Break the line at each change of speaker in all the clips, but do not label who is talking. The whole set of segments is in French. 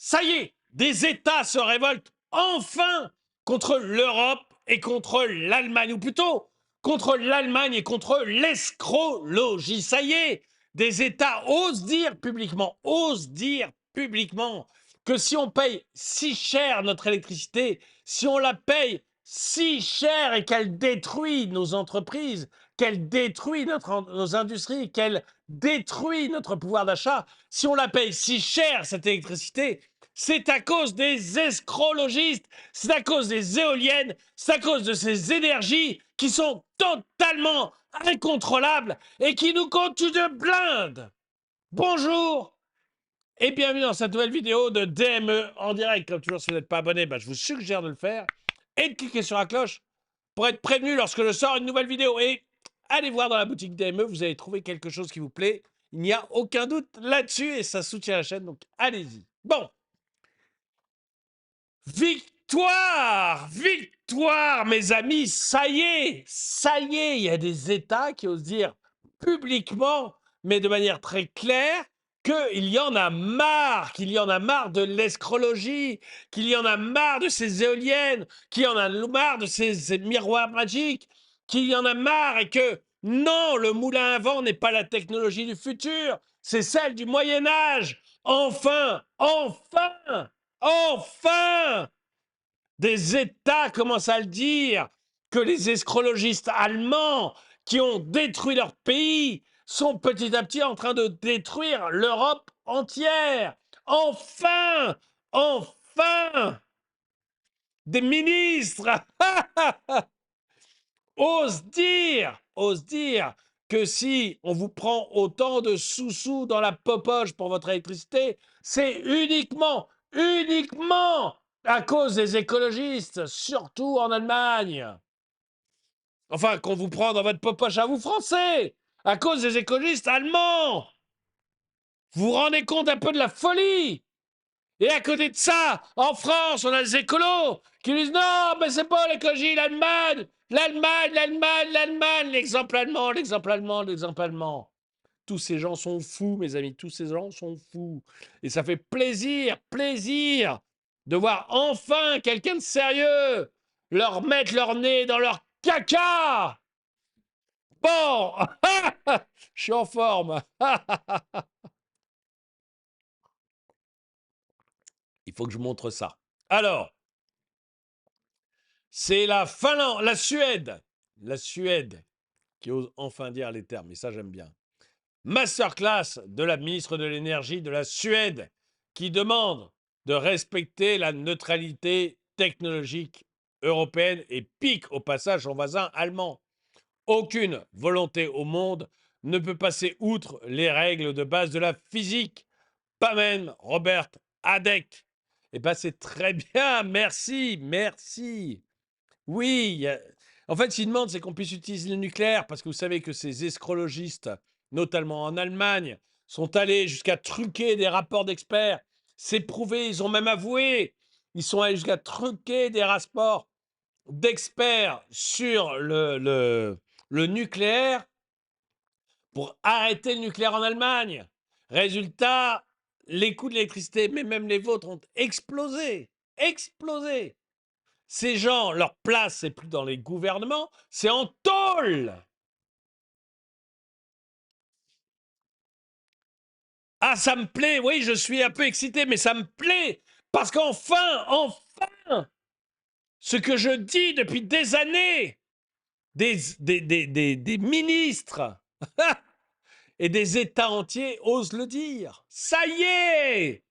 Ça y est, des États se révoltent enfin contre l'Europe et contre l'Allemagne, ou plutôt contre l'Allemagne et contre l'escrologie. Ça y est, des États osent dire publiquement que si on paye si cher notre électricité, si on la paye si cher et qu'elle détruit nos entreprises, qu'elle détruit nos industries, qu'elle détruit notre pouvoir d'achat, si on la paye si cher cette électricité, c'est à cause des escrologistes, c'est à cause des éoliennes, c'est à cause de ces énergies qui sont totalement incontrôlables et qui nous coûtent une blinde. Bonjour et bienvenue dans cette nouvelle vidéo de DME en direct. Comme toujours, si vous n'êtes pas abonné, je vous suggère de le faire et de cliquer sur la cloche pour être prévenu lorsque je sors une nouvelle vidéo. Et allez voir dans la boutique DME, vous allez trouver quelque chose qui vous plaît. Il n'y a aucun doute là-dessus et ça soutient la chaîne, donc allez-y. Bon, victoire! Victoire, mes amis! Ça y est! Ça y est! Il y a des États qui osent dire publiquement, mais de manière très claire, qu'il y en a marre de l'escrologie, qu'il y en a marre de ces éoliennes, qu'il y en a marre de ces miroirs magiques, qu'il y en a marre et que non, le moulin à vent n'est pas la technologie du futur, c'est celle du Moyen-Âge. Enfin, enfin! Enfin! Des États commencent à le dire, que les escrologistes allemands qui ont détruit leur pays sont petit à petit en train de détruire l'Europe entière. Enfin! Enfin! Des ministres osent dire que si on vous prend autant de sous-sous dans la popoche pour votre électricité, c'est uniquement à cause des écologistes, surtout en Allemagne. Enfin, qu'on vous prend dans votre popoche à vous Français, à cause des écologistes allemands. Vous vous rendez compte un peu de la folie? Et à côté de ça, en France, on a des écolos qui disent non, mais c'est pas l'écologie, l'Allemagne, l'exemple allemand, l'exemple allemand, l'exemple allemand. Tous ces gens sont fous, mes amis, tous ces gens sont fous. Et ça fait plaisir de voir enfin quelqu'un de sérieux leur mettre leur nez dans leur caca. Bon, je suis en forme. Il faut que je montre ça. Alors, c'est la Finlande, la Suède qui ose enfin dire les termes, et ça j'aime bien. Masterclass de la ministre de l'Énergie de la Suède qui demande de respecter la neutralité technologique européenne et pique au passage son voisin allemand. Aucune volonté au monde ne peut passer outre les règles de base de la physique. Pas même Robert Habeck. Eh bien, c'est très bien, merci. Oui, en fait, ce qu'ils demandent, c'est qu'on puisse utiliser le nucléaire, parce que vous savez que ces escrologistes, notamment en Allemagne, sont allés jusqu'à truquer des rapports d'experts. C'est prouvé, ils ont même avoué. Ils sont allés jusqu'à truquer des rapports d'experts sur le nucléaire pour arrêter le nucléaire en Allemagne. Résultat, les coûts de l'électricité, mais même les vôtres, ont explosé. Explosé. Ces gens, leur place, c'est plus dans les gouvernements, c'est en tôle. Ah, ça me plaît, oui, je suis un peu excité, mais ça me plaît, parce qu'enfin, ce que je dis depuis des années, des ministres et des États entiers osent le dire. Ça y est.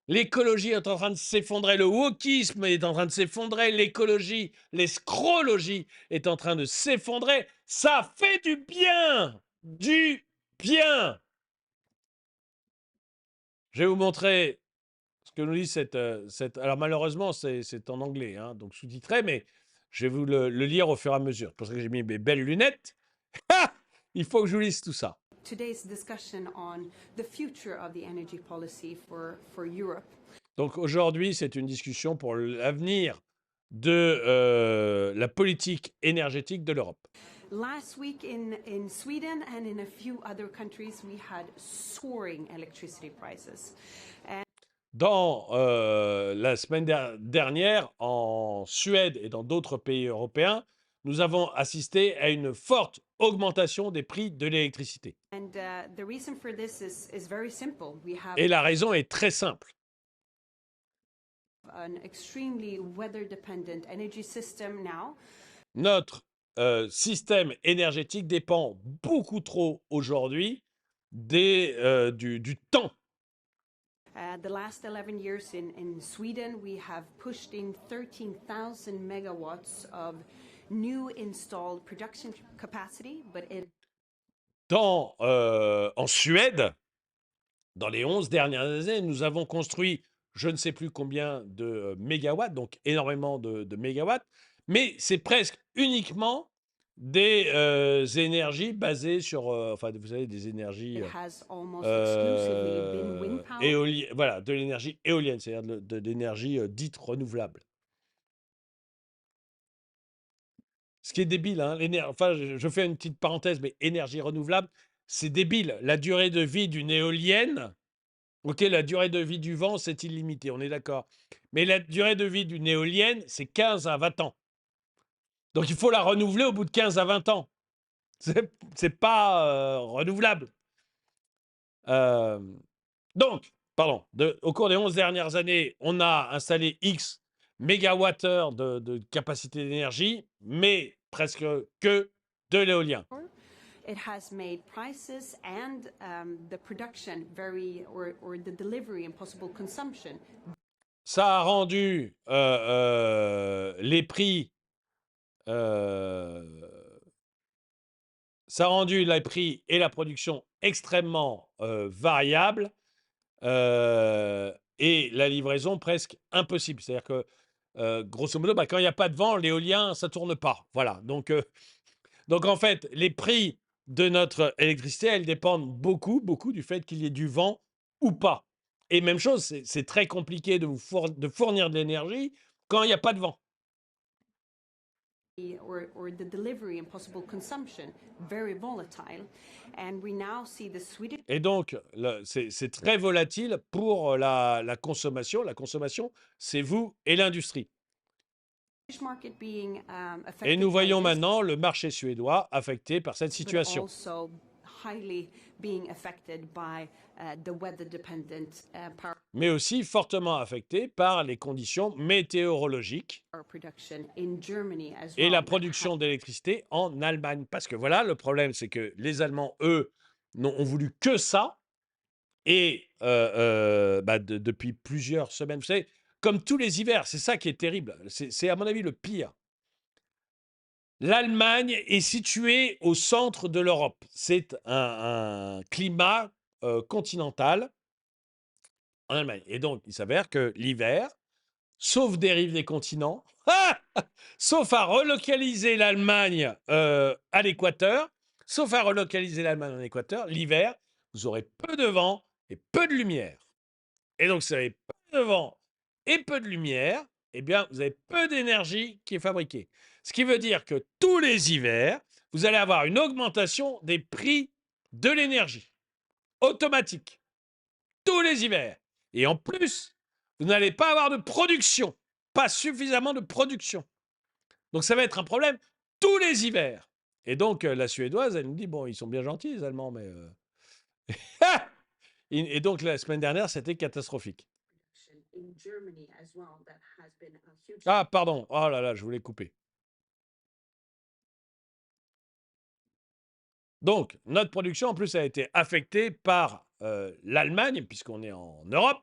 L'écologie est en train de s'effondrer, le wokisme est en train de s'effondrer, l'écologie, l'escrologie est en train de s'effondrer. Ça fait du bien. Du bien. Je vais vous montrer ce que nous dit cette... alors malheureusement, c'est en anglais, hein, donc sous-titré, mais je vais vous le lire au fur et à mesure. C'est pour ça que j'ai mis mes belles lunettes. Il faut que je vous lise tout ça.
Today's discussion on the future of the energy policy for Europe.
Donc aujourd'hui, c'est une discussion pour l'avenir de la politique énergétique de l'Europe.
Last week in Sweden and in a few other countries, we had soaring electricity prices.
Dans la semaine dernière, en Suède et dans d'autres pays européens, nous avons assisté à une forte augmentation des prix de l'électricité.
And the reason for this is very simple. We have
Et la raison est très simple.
an extremely weather-dependent energy system now.
Notre système énergétique dépend beaucoup trop aujourd'hui du temps.
The last 11 years in Sweden, we have pushed in 13,000 megawatts of new installed production capacity, but
En Suède, dans les 11 dernières années, nous avons construit je ne sais plus combien de mégawatts, donc énormément de mégawatts, mais c'est presque uniquement des énergies basées sur, enfin, vous savez, des énergies
it has almost exclusively been wind power.
voilà, de l'énergie éolienne, c'est-à-dire de l'énergie dite renouvelable. Ce qui est débile, hein, enfin, je fais une petite parenthèse, mais énergie renouvelable, c'est débile. La durée de vie d'une éolienne, ok, la durée de vie du vent, c'est illimité, on est d'accord. Mais la durée de vie d'une éolienne, c'est 15 à 20 ans. Donc il faut la renouveler au bout de 15 à 20 ans. C'est pas renouvelable. Donc, pardon, au cours des 11 dernières années, on a installé X mégawattheures de capacité d'énergie, mais presque que de l'éolien.
It has made prices and the production or the delivery and possible consumption.
Ça a rendu les prix, ça a rendu les prix et la production extrêmement variables et la livraison presque impossible. C'est-à-dire que, grosso modo, quand il n'y a pas de vent, l'éolien, ça ne tourne pas. Voilà. Donc en fait, les prix de notre électricité, elles dépendent beaucoup, beaucoup du fait qu'il y ait du vent ou pas. Et même chose, c'est très compliqué de fournir de l'énergie quand il n'y a pas de vent.
Or the delivery and possible consumption very volatile, and we now see the Swedish
Et donc, c'est très volatile pour la consommation. La consommation, c'est vous et l'industrie.
market being
Et
affected
nous
by
voyons
this,
maintenant le marché suédois affecté par cette
but
situation.
also highly being affected by the weather-dependent power
Mais aussi fortement affecté par les conditions météorologiques
production in Germany as
et
well.
la production d'électricité en Allemagne. Parce que voilà, le problème, c'est que les Allemands, eux, n'ont voulu que ça. Et depuis plusieurs semaines, vous savez, comme tous les hivers, c'est ça qui est terrible. C'est à mon avis le pire. L'Allemagne est située au centre de l'Europe. C'est un climat continental en Allemagne. Et donc, il s'avère que l'hiver, sauf des rives des continents, sauf à relocaliser l'Allemagne à l'équateur, sauf à relocaliser l'Allemagne en équateur, l'hiver, vous aurez peu de vent et peu de lumière. Et donc, si vous avez peu de vent et peu de lumière, eh bien, vous avez peu d'énergie qui est fabriquée. Ce qui veut dire que tous les hivers, vous allez avoir une augmentation des prix de l'énergie. Automatique. Tous les hivers. Et en plus, vous n'allez pas avoir de production. Pas suffisamment de production. Donc, ça va être un problème tous les hivers. Et donc, la Suédoise, elle nous dit, bon, ils sont bien gentils, les Allemands, mais... Et donc, la semaine dernière, c'était catastrophique.
in Germany as well that has been a huge
Ah, pardon. Oh là là, je voulais couper. Donc, notre production, en plus, a été affectée par l'Allemagne, puisqu'on est en Europe,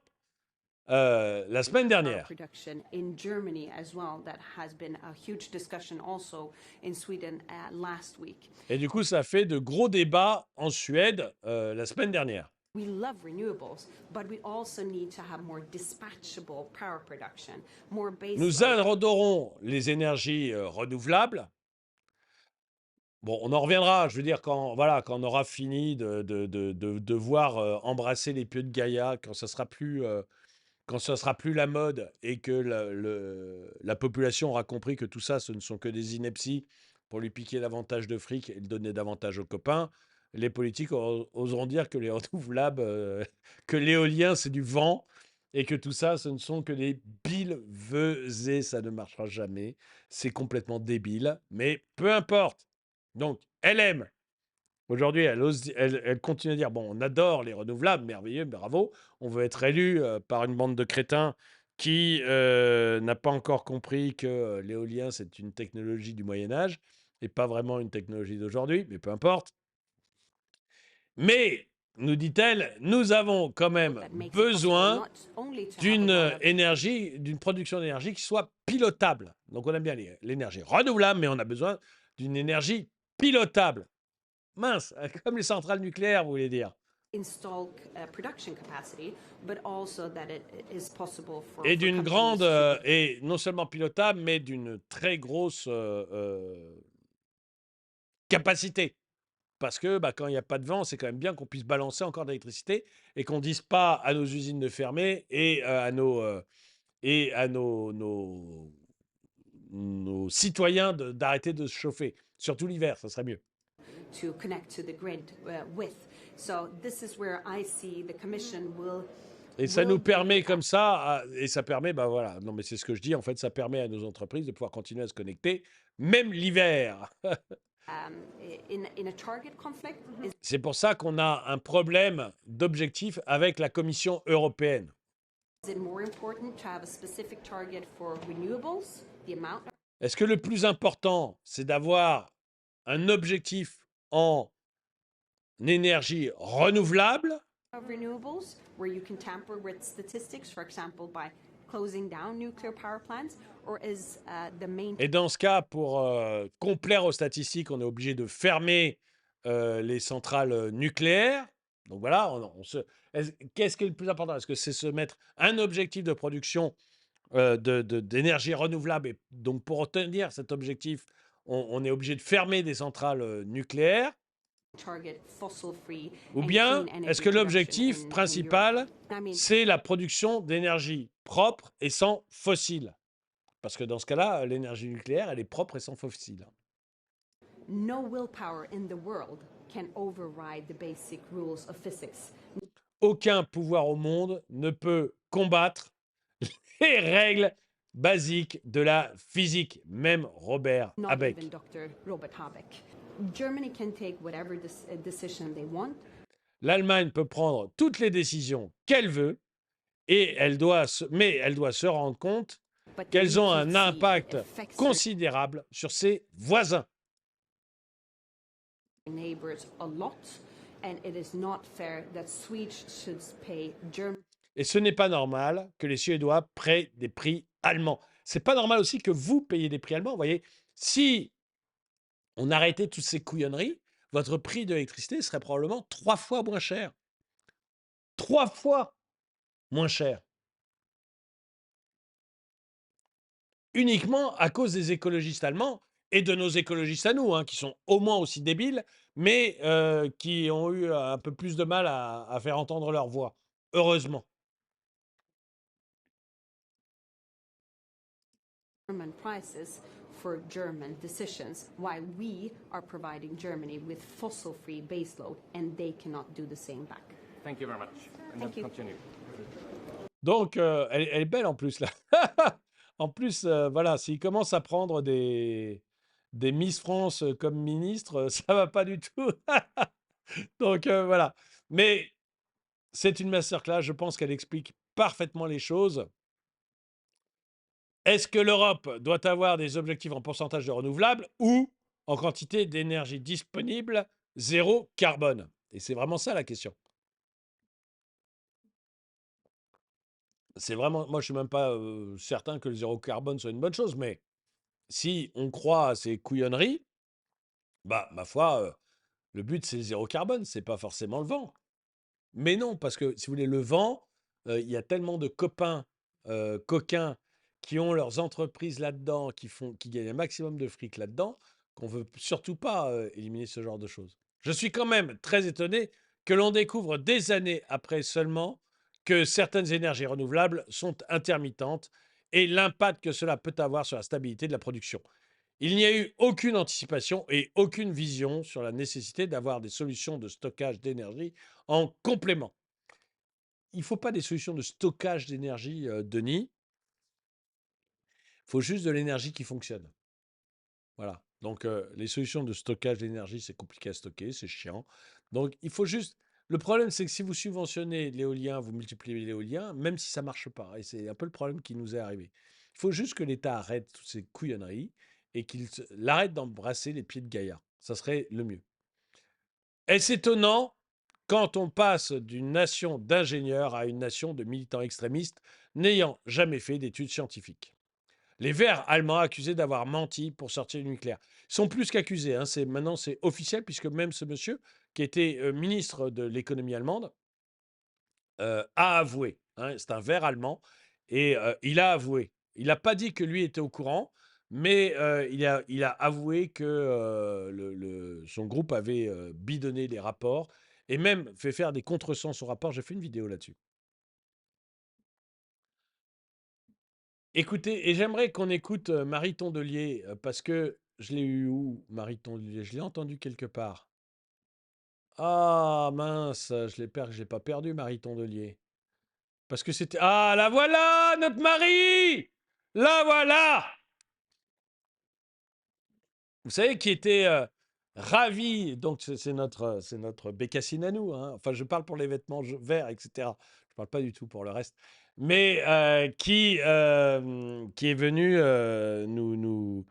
la semaine
power
dernière.
production in Germany as well that has been a huge discussion also in Sweden last week.
Et du coup, ça fait de gros débats en Suède la semaine dernière.
We love renewables, but we also need to have more dispatchable power production, more base
Nous adorons les énergies renouvelables. Bon, on en reviendra, je veux dire, quand on aura fini de voir embrasser les pieux de Gaïa, quand ça sera plus la mode et que la population aura compris que tout ça, ce ne sont que des inepties pour lui piquer davantage de fric et le donner davantage aux copains, les politiques oseront dire que les renouvelables, que l'éolien, c'est du vent et que tout ça, ce ne sont que des billevesées, ça ne marchera jamais. C'est complètement débile, mais peu importe. Donc, elle aime. Aujourd'hui, elle continue à dire, bon, on adore les renouvelables, merveilleux, bravo. On veut être élu par une bande de crétins qui n'a pas encore compris que l'éolien, c'est une technologie du Moyen Âge et pas vraiment une technologie d'aujourd'hui, mais peu importe. Mais, nous dit-elle, nous avons quand même
that makes it possible
besoin
not only to have a
d'une
lot of
énergie, d'une production d'énergie qui soit pilotable. Donc on aime bien l'énergie renouvelable, mais on a besoin d'une énergie pilotable. Mince, comme les centrales nucléaires, vous voulez dire.
installed production capacity, but also that it is possible for
Et d'une
companies
grande,
to
et non seulement pilotable, mais d'une très grosse capacité. Parce que bah, quand il n'y a pas de vent, c'est quand même bien qu'on puisse balancer encore de l'électricité et qu'on ne dise pas à nos usines de fermer et à nos citoyens d'arrêter de se chauffer. Surtout l'hiver, ça serait mieux.
to connect to the grid with. So this is where I see the Commission will.
Et ça
will
nous
be,
permet comme ça, et ça permet, bah voilà, non mais c'est ce que je dis, en fait, ça permet à nos entreprises de pouvoir continuer à se connecter, même l'hiver.
in a target conflict.
C'est pour ça qu'on a un problème d'objectif avec la Commission européenne.
Is it more important to have a specific target for renewables, the amount
Est-ce que le plus important, c'est d'avoir un objectif en énergie renouvelable
of renewables, where you can tamper with statistics, for example, by closing down nuclear power plants, or is the main
Et dans ce cas, pour complaire aux statistiques, on est obligé de fermer les centrales nucléaires. Donc voilà, qu'est-ce qui est le plus important? Est-ce que c'est se mettre un objectif de production d'énergie renouvelable? Et donc pour obtenir cet objectif, on est obligé de fermer des centrales nucléaires.
target fossil-free
Ou
and
bien,
clean energy
est-ce que
production
l'objectif
in
principal,
Europe? I mean,
c'est la production d'énergie propre et sans fossiles? Parce que dans ce cas-là, l'énergie nucléaire, elle est propre et sans fossiles.
no willpower in the world can override the basic rules of physics.
Aucun pouvoir au monde ne peut combattre les règles basiques de la physique, même Robert
Not
Habeck.
even Dr. Robert Habeck. Germany can take whatever decision they want.
L'Allemagne peut prendre toutes les décisions qu'elle veut, et mais elle doit se rendre compte
But
qu'elles ont un
leakage
impact
affects
considérable sur ses voisins.
their neighbors a lot, and it is not fair that Swedes should pay German.
Et ce n'est pas normal que les Suédois paient des prix allemands. C'est pas normal aussi que vous payiez des prix allemands. Vous voyez, si on arrêtait toutes ces couillonneries, votre prix de l'électricité serait probablement 3 fois moins cher. 3 fois moins cher. Uniquement à cause des écologistes allemands et de nos écologistes à nous, hein, qui sont au moins aussi débiles, mais qui ont eu un peu plus de mal à faire entendre leur voix. Heureusement.
German prices for German decisions, while we are providing Germany with fossil-free baseload, and they cannot do the same back.
Thank you very much. And
Thank
then
you.
continue.
Donc, elle est belle en plus, là. En plus, voilà, s'il commence à prendre des Miss France comme ministre, ça va pas du tout. Donc, voilà. Mais c'est une masterclass, je pense qu'elle explique parfaitement les choses. Est-ce que l'Europe doit avoir des objectifs en pourcentage de renouvelables ou en quantité d'énergie disponible zéro carbone? Et c'est vraiment ça la question. C'est vraiment, moi je suis même pas certain que le zéro carbone soit une bonne chose, mais si on croit à ces couillonneries, bah ma foi, le but c'est le zéro carbone, c'est pas forcément le vent. Mais non, parce que si vous voulez, le vent, il y a tellement de copains coquins qui ont leurs entreprises là-dedans, qui gagnent un maximum de fric là-dedans, qu'on veut surtout pas éliminer ce genre de choses. Je suis quand même très étonné que l'on découvre des années après seulement que certaines énergies renouvelables sont intermittentes et l'impact que cela peut avoir sur la stabilité de la production. Il n'y a eu aucune anticipation et aucune vision sur la nécessité d'avoir des solutions de stockage d'énergie en complément. Il ne faut pas des solutions de stockage d'énergie, Denis. Il faut juste de l'énergie qui fonctionne. Voilà. Donc, les solutions de stockage d'énergie, c'est compliqué à stocker, c'est chiant. Donc, il faut juste. Le problème, c'est que si vous subventionnez l'éolien, vous multipliez l'éolien, même si ça ne marche pas. Et c'est un peu le problème qui nous est arrivé. Il faut juste que l'État arrête toutes ces couillonneries et qu'il arrête d'embrasser les pieds de Gaïa. Ça serait le mieux. Est-ce étonnant quand on passe d'une nation d'ingénieurs à une nation de militants extrémistes n'ayant jamais fait d'études scientifiques? Les Verts allemands accusés d'avoir menti pour sortir du nucléaire. Ils sont plus qu'accusés, hein, maintenant c'est officiel, puisque même ce monsieur, qui était ministre de l'économie allemande, a avoué. Hein, c'est un Vert allemand, et il a avoué. Il n'a pas dit que lui était au courant, mais il a avoué que son groupe avait bidonné les rapports, et même fait faire des contresens au rapport. J'ai fait une vidéo là-dessus. Écoutez, et j'aimerais qu'on écoute Marie Tondelier, parce que je l'ai eu où, Marie Tondelier? Je l'ai entendu quelque part. Ah mince, je l'ai pas perdu, Marie Tondelier. Parce que c'était. Ah, la voilà, notre Marie! La voilà! Vous savez, qui était ravi, donc c'est notre bécassine à nous, hein. Enfin, je parle pour les vêtements verts, etc. Je parle pas du tout pour le reste. Mais qui est venu nous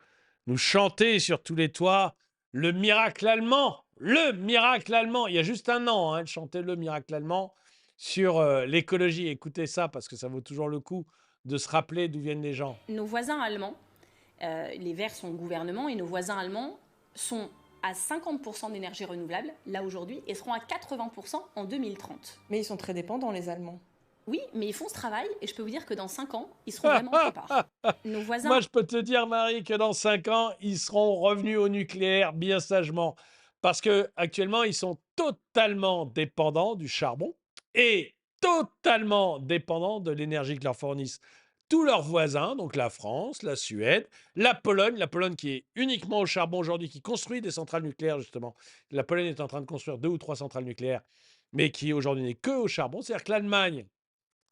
chanter sur tous les toits le miracle allemand. Le miracle allemand. Il y a juste un an, hein, elle chantait le miracle allemand sur l'écologie. Écoutez ça, parce que ça vaut toujours le coup de se rappeler d'où viennent les gens.
Nos voisins allemands, les Verts sont au gouvernement, et nos voisins allemands sont à 50% d'énergie renouvelable, là aujourd'hui, et seront à 80% en 2030.
Mais ils sont très dépendants, les Allemands.
Oui, mais ils font ce travail, et je peux vous dire que dans 5 ans, ils seront vraiment pris part. Nos voisins...
Moi, je peux te dire, Marie, que dans 5 ans, ils seront revenus au nucléaire bien sagement. Parce que actuellement, ils sont totalement dépendants du charbon et totalement dépendants de l'énergie que leur fournissent tous leurs voisins, donc la France, la Suède, la Pologne qui est uniquement au charbon aujourd'hui, qui construit des centrales nucléaires, justement. La Pologne est en train de construire 2 ou 3 centrales nucléaires, mais qui aujourd'hui n'est que au charbon. C'est-à-dire que l'Allemagne,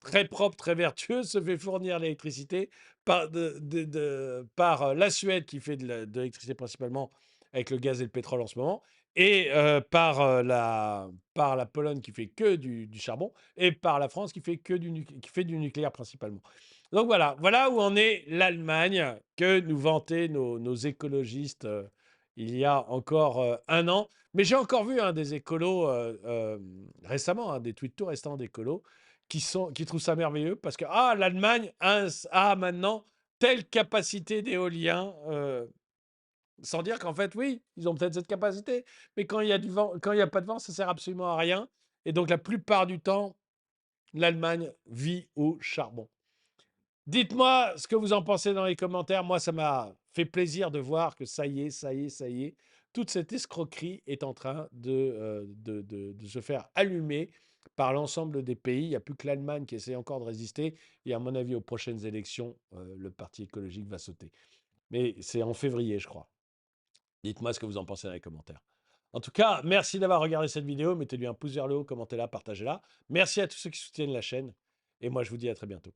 très propre, très vertueuse, se fait fournir l'électricité par la Suède, qui fait de l'électricité principalement avec le gaz et le pétrole en ce moment, et par la Pologne, qui fait que du charbon, et par la France, qui fait du nucléaire principalement. Donc voilà où en est l'Allemagne que nous vantaient nos écologistes il y a encore un an. Mais j'ai encore vu des écolos récemment, des tweets tout récents d'écolos qui trouvent ça merveilleux parce que l'Allemagne a maintenant telle capacité d'éolien, sans dire qu'en fait, oui, ils ont peut-être cette capacité, mais quand il y a du vent, quand il n'y a pas de vent, ça sert absolument à rien. Et donc la plupart du temps, l'Allemagne vit au charbon. Dites-moi ce que vous en pensez dans les commentaires. Moi, ça m'a fait plaisir de voir que ça y est, toute cette escroquerie est en train de se faire allumer par l'ensemble des pays. Il n'y a plus que l'Allemagne qui essaie encore de résister. Et à mon avis, aux prochaines élections, le Parti écologique va sauter. Mais c'est en février, je crois. Dites-moi ce que vous en pensez dans les commentaires. En tout cas, merci d'avoir regardé cette vidéo. Mettez-lui un pouce vers le haut, commentez-la, partagez-la. Merci à tous ceux qui soutiennent la chaîne. Et moi, je vous dis à très bientôt.